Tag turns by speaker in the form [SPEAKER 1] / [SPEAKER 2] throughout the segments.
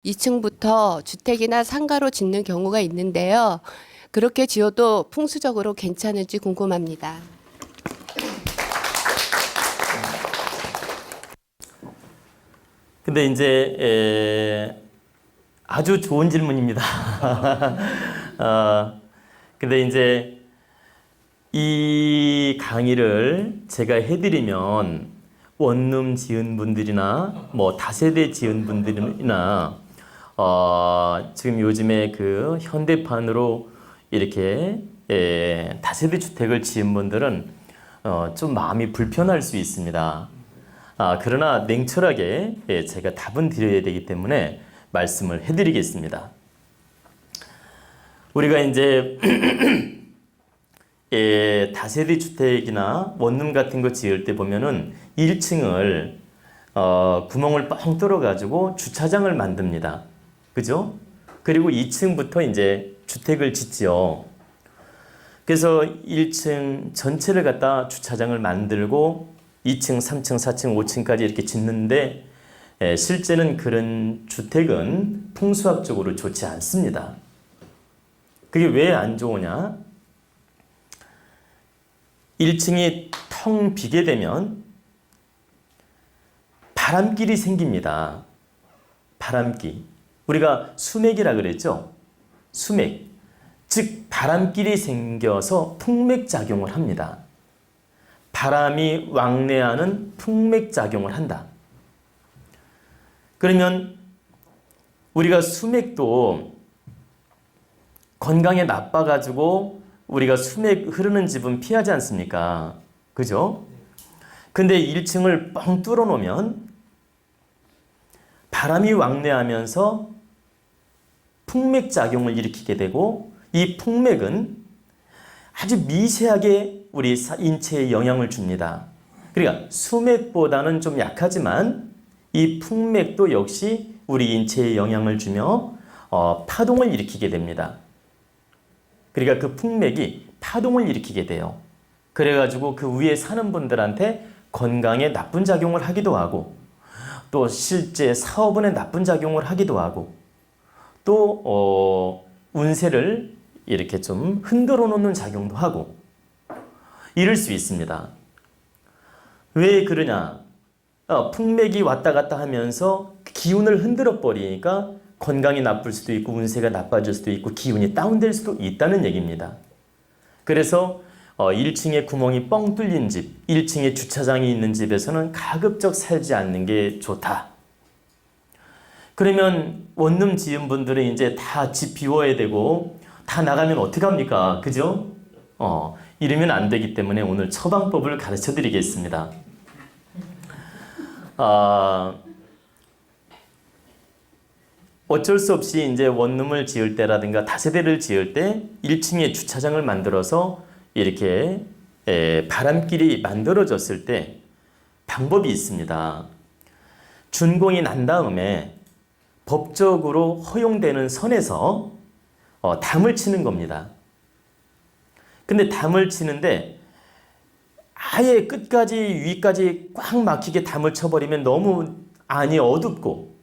[SPEAKER 1] 2층부터 주택이나 상가로 짓는 경우가 있는데요. 그렇게 지어도 풍수적으로 괜찮을지 궁금합니다.
[SPEAKER 2] 근데 이제 아주 좋은 질문입니다. 근데 이제 이 강의를 제가 해드리면 원룸 지은 분들이나 뭐 다세대 지은 분들이나 지금 요즘에 그 현대판으로 이렇게 다세대 주택을 지은 분들은 좀 마음이 불편할 수 있습니다. 그러나 냉철하게 제가 답은 드려야 되기 때문에 말씀을 해드리겠습니다. 우리가 이제 다세대 주택이나 원룸 같은 거 지을 때 보면은 1층을 구멍을 뻥 뚫어 가지고 주차장을 만듭니다. 그죠? 그리고 2층부터 이제 주택을 짓지요. 그래서 1층 전체를 갖다 주차장을 만들고 2층, 3층, 4층, 5층까지 이렇게 짓는데 실제는 그런 주택은 풍수학적으로 좋지 않습니다. 그게 왜 안 좋으냐? 1층이 텅 비게 되면 바람길이 생깁니다. 바람길. 우리가 수맥이라 그랬죠? 수맥. 즉 바람길이 생겨서 풍맥작용을 합니다. 바람이 왕래하는 풍맥작용을 한다. 그러면 우리가 수맥도 건강에 나빠가지고 우리가 수맥 흐르는 집은 피하지 않습니까? 그죠? 근데 1층을 뻥 뚫어 놓으면 바람이 왕래하면서 풍맥작용을 일으키게 되고 이 풍맥은 아주 미세하게 우리 인체에 영향을 줍니다. 그러니까 수맥보다는 좀 약하지만 이 풍맥도 역시 우리 인체에 영향을 주며 파동을 일으키게 됩니다. 그러니까 그 풍맥이 파동을 일으키게 돼요. 그래가지고 그 위에 사는 분들한테 건강에 나쁜 작용을 하기도 하고 또 실제 사업운에 나쁜 작용을 하기도 하고 또 운세를 이렇게 좀 흔들어 놓는 작용도 하고 이럴 수 있습니다. 왜 그러냐? 풍맥이 왔다 갔다 하면서 기운을 흔들어 버리니까 건강이 나쁠 수도 있고 운세가 나빠질 수도 있고 기운이 다운될 수도 있다는 얘기입니다. 그래서 1층에 구멍이 뻥 뚫린 집, 1층에 주차장이 있는 집에서는 가급적 살지 않는 게 좋다. 그러면 원룸 지은 분들은 이제 다 집 비워야 되고 다 나가면 어떡합니까? 그죠? 이러면 안 되기 때문에 오늘 처방법을 가르쳐 드리겠습니다. 어쩔 수 없이 이제 원룸을 지을 때라든가 다세대를 지을 때 1층에 주차장을 만들어서 이렇게 바람길이 만들어졌을 때 방법이 있습니다. 준공이 난 다음에 법적으로 허용되는 선에서 담을 치는 겁니다. 근데 담을 치는데 아예 끝까지 위까지 꽉 막히게 담을 쳐버리면 너무 안이 어둡고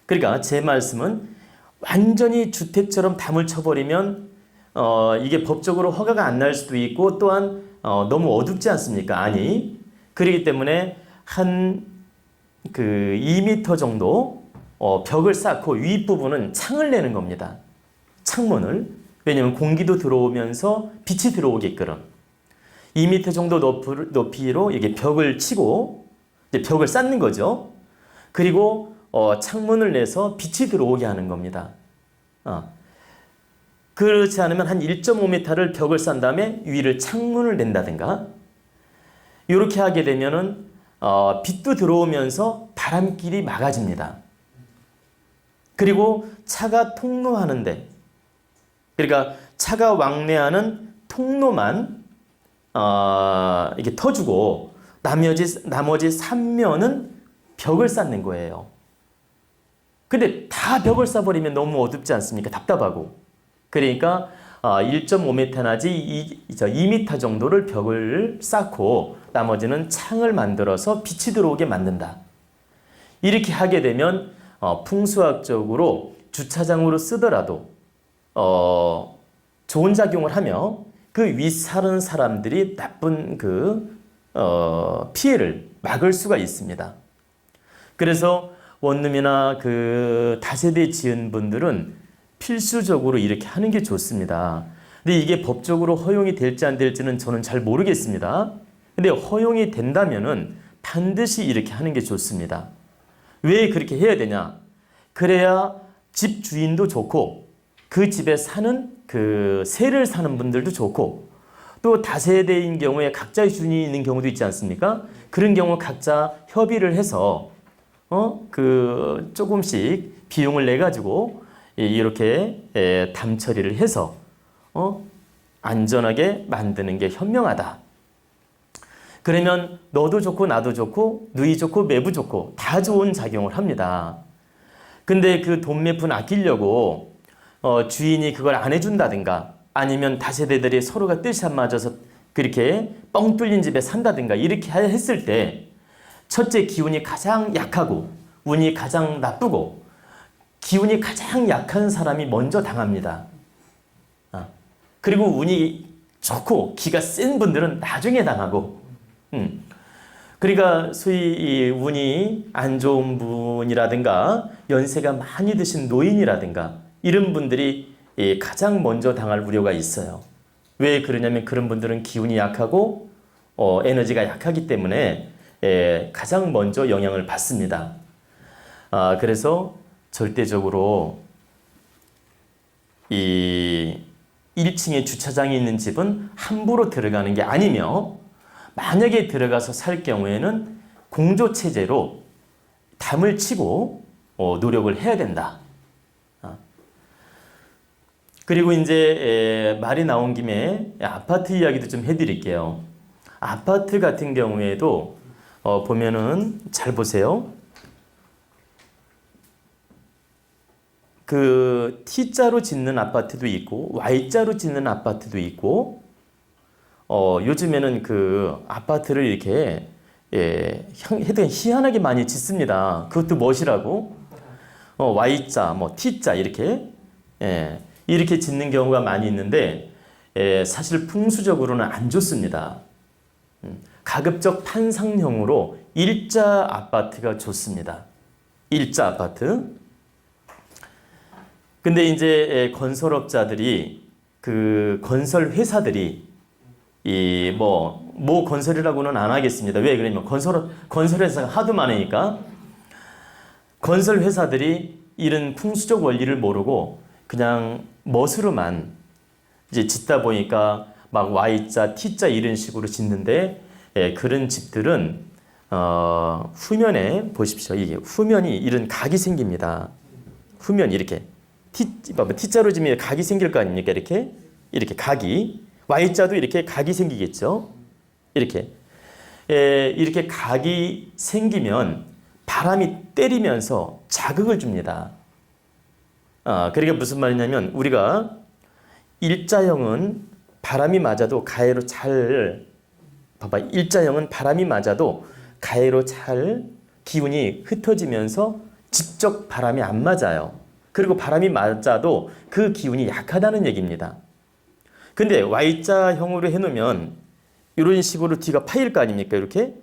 [SPEAKER 2] 그러니까 제 말씀은 완전히 주택처럼 담을 쳐버리면 이게 법적으로 허가가 안 날 수도 있고 또한 너무 어둡지 않습니까? 아니 그렇기 때문에 한 그 2m 정도 벽을 쌓고 윗부분은 창을 내는 겁니다. 창문을. 왜냐하면 공기도 들어오면서 빛이 들어오게끔 2m 정도 높이로 이렇게 벽을 치고 이제 벽을 쌓는 거죠. 그리고 창문을 내서 빛이 들어오게 하는 겁니다. 그렇지 않으면 한 1.5m를 벽을 싼 다음에 위를 창문을 낸다든가 이렇게 하게 되면은 빛도 들어오면서 바람길이 막아집니다. 그리고 차가 통로하는데 그러니까 차가 왕래하는 통로만 이렇게 터주고 나머지 3면은 벽을 쌓는 거예요. 근데 다 벽을 쌓아버리면 너무 어둡지 않습니까? 답답하고. 그러니까 1.5m 나지 2m 정도를 벽을 쌓고 나머지는 창을 만들어서 빛이 들어오게 만든다. 이렇게 하게 되면 풍수학적으로 주차장으로 쓰더라도 좋은 작용을 하며 그 윗 사는 사람들이 나쁜 피해를 막을 수가 있습니다. 그래서 원룸이나 다세대 지은 분들은 필수적으로 이렇게 하는 게 좋습니다. 근데 이게 법적으로 허용이 될지 안 될지는 저는 잘 모르겠습니다. 근데 허용이 된다면은 반드시 이렇게 하는 게 좋습니다. 왜 그렇게 해야 되냐? 그래야 집 주인도 좋고 그 집에 사는 세를 사는 분들도 좋고 또 다세대인 경우에 각자의 주인이 있는 경우도 있지 않습니까? 그런 경우 각자 협의를 해서 조금씩 비용을 내 가지고 이렇게 담 처리를 해서 안전하게 만드는 게 현명하다. 그러면 너도 좋고 나도 좋고 누이 좋고 매부 좋고 다 좋은 작용을 합니다. 근데 그 돈 몇 푼 아끼려고 주인이 그걸 안 해준다든가 아니면 다세대들이 서로가 뜻이 안 맞아서 그렇게 뻥 뚫린 집에 산다든가 이렇게 했을 때 첫째 기운이 가장 약하고 운이 가장 나쁘고 기운이 가장 약한 사람이 먼저 당합니다. 그리고 운이 좋고 기가 센 분들은 나중에 당하고 그러니까 소위 이 운이 안 좋은 분이라든가 연세가 많이 드신 노인이라든가 이런 분들이 가장 먼저 당할 우려가 있어요. 왜 그러냐면 그런 분들은 기운이 약하고 에너지가 약하기 때문에 가장 먼저 영향을 받습니다. 그래서 절대적으로 이 1층에 주차장이 있는 집은 함부로 들어가는 게 아니며 만약에 들어가서 살 경우에는 공조체제로 담을 치고 노력을 해야 된다. 그리고 이제 말이 나온 김에 아파트 이야기도 좀 해드릴게요. 아파트 같은 경우에도 보면은 잘 보세요. T자로 짓는 아파트도 있고 Y자로 짓는 아파트도 있고 요즘에는 아파트를 이렇게 하여튼 희한하게 많이 짓습니다. 그것도 멋이라고 Y자, T자 이렇게 이렇게 짓는 경우가 많이 있는데 사실 풍수적으로는 안 좋습니다. 가급적 판상형으로 일자 아파트가 좋습니다. 일자 아파트. 근데 이제 건설업자들이 건설 회사들이 뭐 건설이라고는 안 하겠습니다. 왜 그러냐면 건설 회사가 하도 많으니까 건설 회사들이 이런 풍수적 원리를 모르고 그냥 멋으로만 이제 짓다 보니까 막 Y자, T자 이런 식으로 짓는데 그런 집들은 후면에 보십시오. 이게 후면이 이런 각이 생깁니다. 후면 이렇게 T자로 지면 각이 생길 거 아닙니까? 이렇게 각이 Y자도 이렇게 각이 생기겠죠. 이렇게 각이 생기면 바람이 때리면서 자극을 줍니다. 그러니까 무슨 말이냐면 우리가 일자형은 바람이 맞아도 가해로 잘 일자형은 바람이 맞아도 가해로 잘 기운이 흩어지면서 직접 바람이 안 맞아요. 그리고 바람이 맞아도 그 기운이 약하다는 얘기입니다. 근데 Y자형으로 해놓으면 이런 식으로 뒤가 파일 거 아닙니까? 이렇게.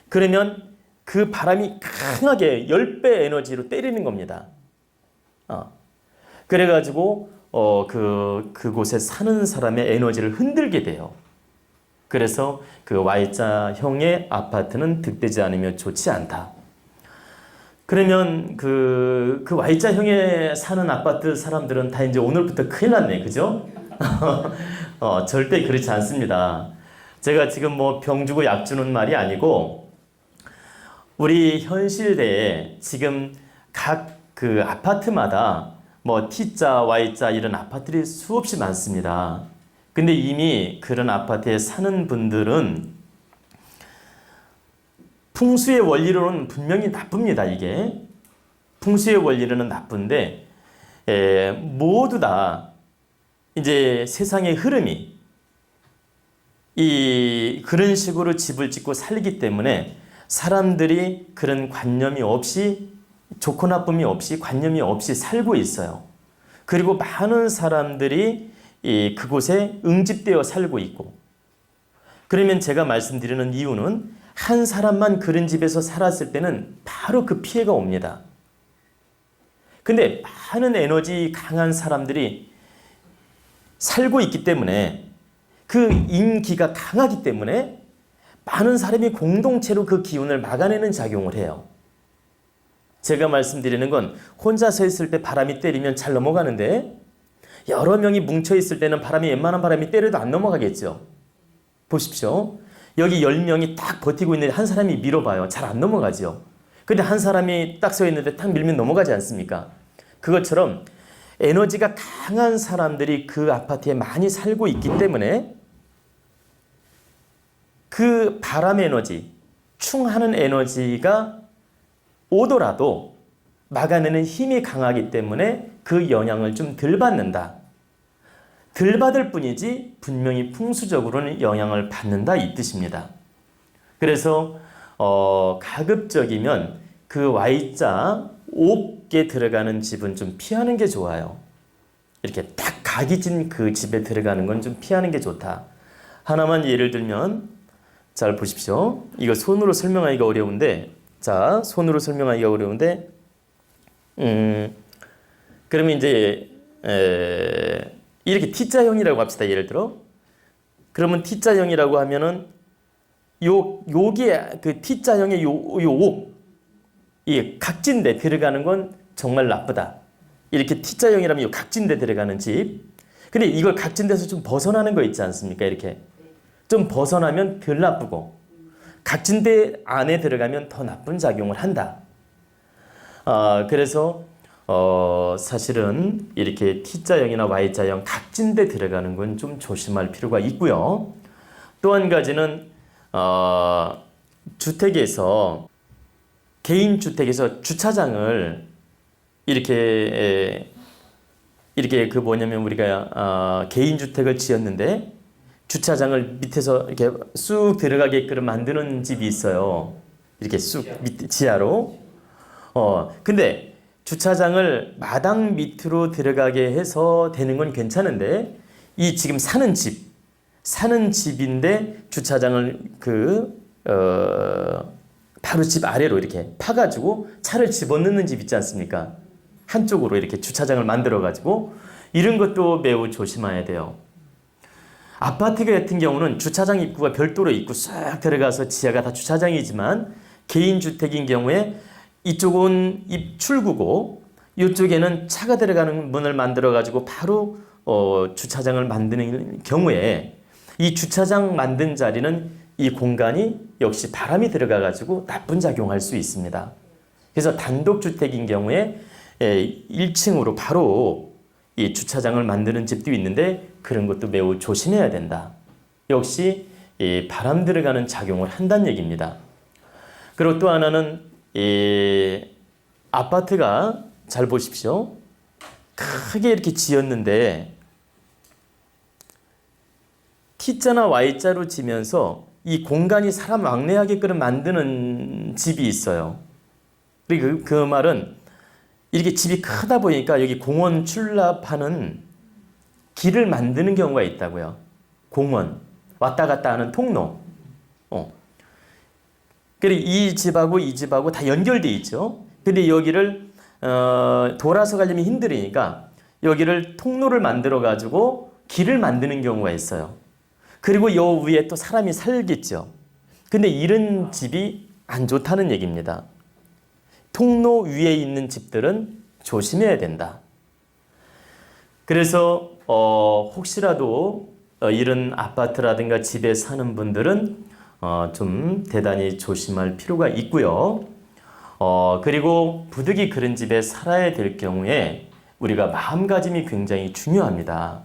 [SPEAKER 2] 그러면 그 바람이 강하게 10배 에너지로 때리는 겁니다. 그래가지고 그곳에 사는 사람의 에너지를 흔들게 돼요. 그래서 Y자형의 아파트는 득되지 않으며 좋지 않다. 그러면 그 Y자형에 사는 아파트 사람들은 다 이제 오늘부터 큰일 났네, 그죠? 절대 그렇지 않습니다. 제가 지금 병 주고 약 주는 말이 아니고 우리 현실대에 지금 각 아파트마다 T자, Y자 이런 아파트들이 수없이 많습니다. 근데 이미 그런 아파트에 사는 분들은 풍수의 원리로는 분명히 나쁩니다. 이게 풍수의 원리로는 나쁜데 모두 다 이제 세상의 흐름이 그런 식으로 집을 짓고 살기 때문에 사람들이 그런 관념이 없이 좋고 나쁨이 없이 관념이 없이 살고 있어요. 그리고 많은 사람들이 그곳에 응집되어 살고 있고, 그러면 제가 말씀드리는 이유는 한 사람만 그런 집에서 살았을 때는 바로 그 피해가 옵니다. 근데 많은 에너지 강한 사람들이 살고 있기 때문에, 그 인기가 강하기 때문에 많은 사람이 공동체로 그 기운을 막아내는 작용을 해요. 제가 말씀드리는 건 혼자 서 있을 때 바람이 때리면 잘 넘어가는데, 여러 명이 뭉쳐 있을 때는 웬만한 바람이 때려도 안 넘어가겠죠. 보십시오. 여기 10명이 딱 버티고 있는데 한 사람이 밀어봐요. 잘 안 넘어가죠. 근데 한 사람이 딱 서 있는데 딱 밀면 넘어가지 않습니까? 그것처럼 에너지가 강한 사람들이 그 아파트에 많이 살고 있기 때문에 그 바람 에너지, 충하는 에너지가 오더라도 막아내는 힘이 강하기 때문에 그 영향을 좀 덜 받는다. 덜 받을 뿐이지 분명히 풍수적으로는 영향을 받는다, 이 뜻입니다. 그래서 가급적이면 그 Y자 옥에 들어가는 집은 좀 피하는 게 좋아요. 이렇게 딱 각이 진 그 집에 들어가는 건 좀 피하는 게 좋다. 하나만 예를 들면, 잘 보십시오. 이거 손으로 설명하기가 어려운데, 자, 손으로 설명하기가 어려운데, 그러면 이제 이렇게 T자형이라고 합시다. 예를 들어. 그러면 T자형이라고 하면은 요게 그 T자형의 요 옥, 이 각진데 들어가는 건 정말 나쁘다. 이렇게 T자형이라면 요 각진데 들어가는 집. 근데 이걸 각진데서 좀 벗어나는 거 있지 않습니까? 이렇게 좀 벗어나면 덜 나쁘고, 각진대 안에 들어가면 더 나쁜 작용을 한다. 그래서 사실은 이렇게 T자형이나 Y자형 각진대 들어가는 건 좀 조심할 필요가 있고요. 또 한 가지는 주택에서, 개인 주택에서 주차장을 이렇게 그 뭐냐면, 우리가 개인 주택을 지었는데 주차장을 밑에서 이렇게 쑥 들어가게끔 만드는 집이 있어요. 이렇게 쑥 밑 지하로. 근데 주차장을 마당 밑으로 들어가게 해서 되는 건 괜찮은데, 이 지금 사는 집인데 주차장을 바로 집 아래로 이렇게 파가지고 차를 집어넣는 집 있지 않습니까? 한쪽으로 이렇게 주차장을 만들어가지고, 이런 것도 매우 조심해야 돼요. 아파트 같은 경우는 주차장 입구가 별도로 있고 싹 들어가서 지하가 다 주차장이지만, 개인 주택인 경우에 이쪽은 입출구고 이쪽에는 차가 들어가는 문을 만들어 가지고 바로 주차장을 만드는 경우에, 이 주차장 만든 자리는 이 공간이 역시 바람이 들어가 가지고 나쁜 작용할 수 있습니다. 그래서 단독주택인 경우에 1층으로 바로 이 주차장을 만드는 집도 있는데, 그런 것도 매우 조심해야 된다. 역시 이 바람 들어가는 작용을 한다는 얘기입니다. 그리고 또 하나는 이 아파트가, 잘 보십시오. 크게 이렇게 지었는데 T자나 Y자로 지면서 이 공간이 사람 왕래하게끔 만드는 집이 있어요. 그리고 그 말은, 이렇게 집이 크다 보니까 여기 공원 출납하는 길을 만드는 경우가 있다고요. 공원, 왔다 갔다 하는 통로. 그리고 이 집하고 이 집하고 다 연결돼 있죠. 근데 여기를 돌아서 가려면 힘들으니까 여기를 통로를 만들어 가지고 길을 만드는 경우가 있어요. 그리고 요 위에 또 사람이 살겠죠. 근데 이런 집이 안 좋다는 얘기입니다. 통로 위에 있는 집들은 조심해야 된다. 그래서 혹시라도 이런 아파트라든가 집에 사는 분들은 좀 대단히 조심할 필요가 있고요. 그리고 부득이 그런 집에 살아야 될 경우에 우리가 마음가짐이 굉장히 중요합니다.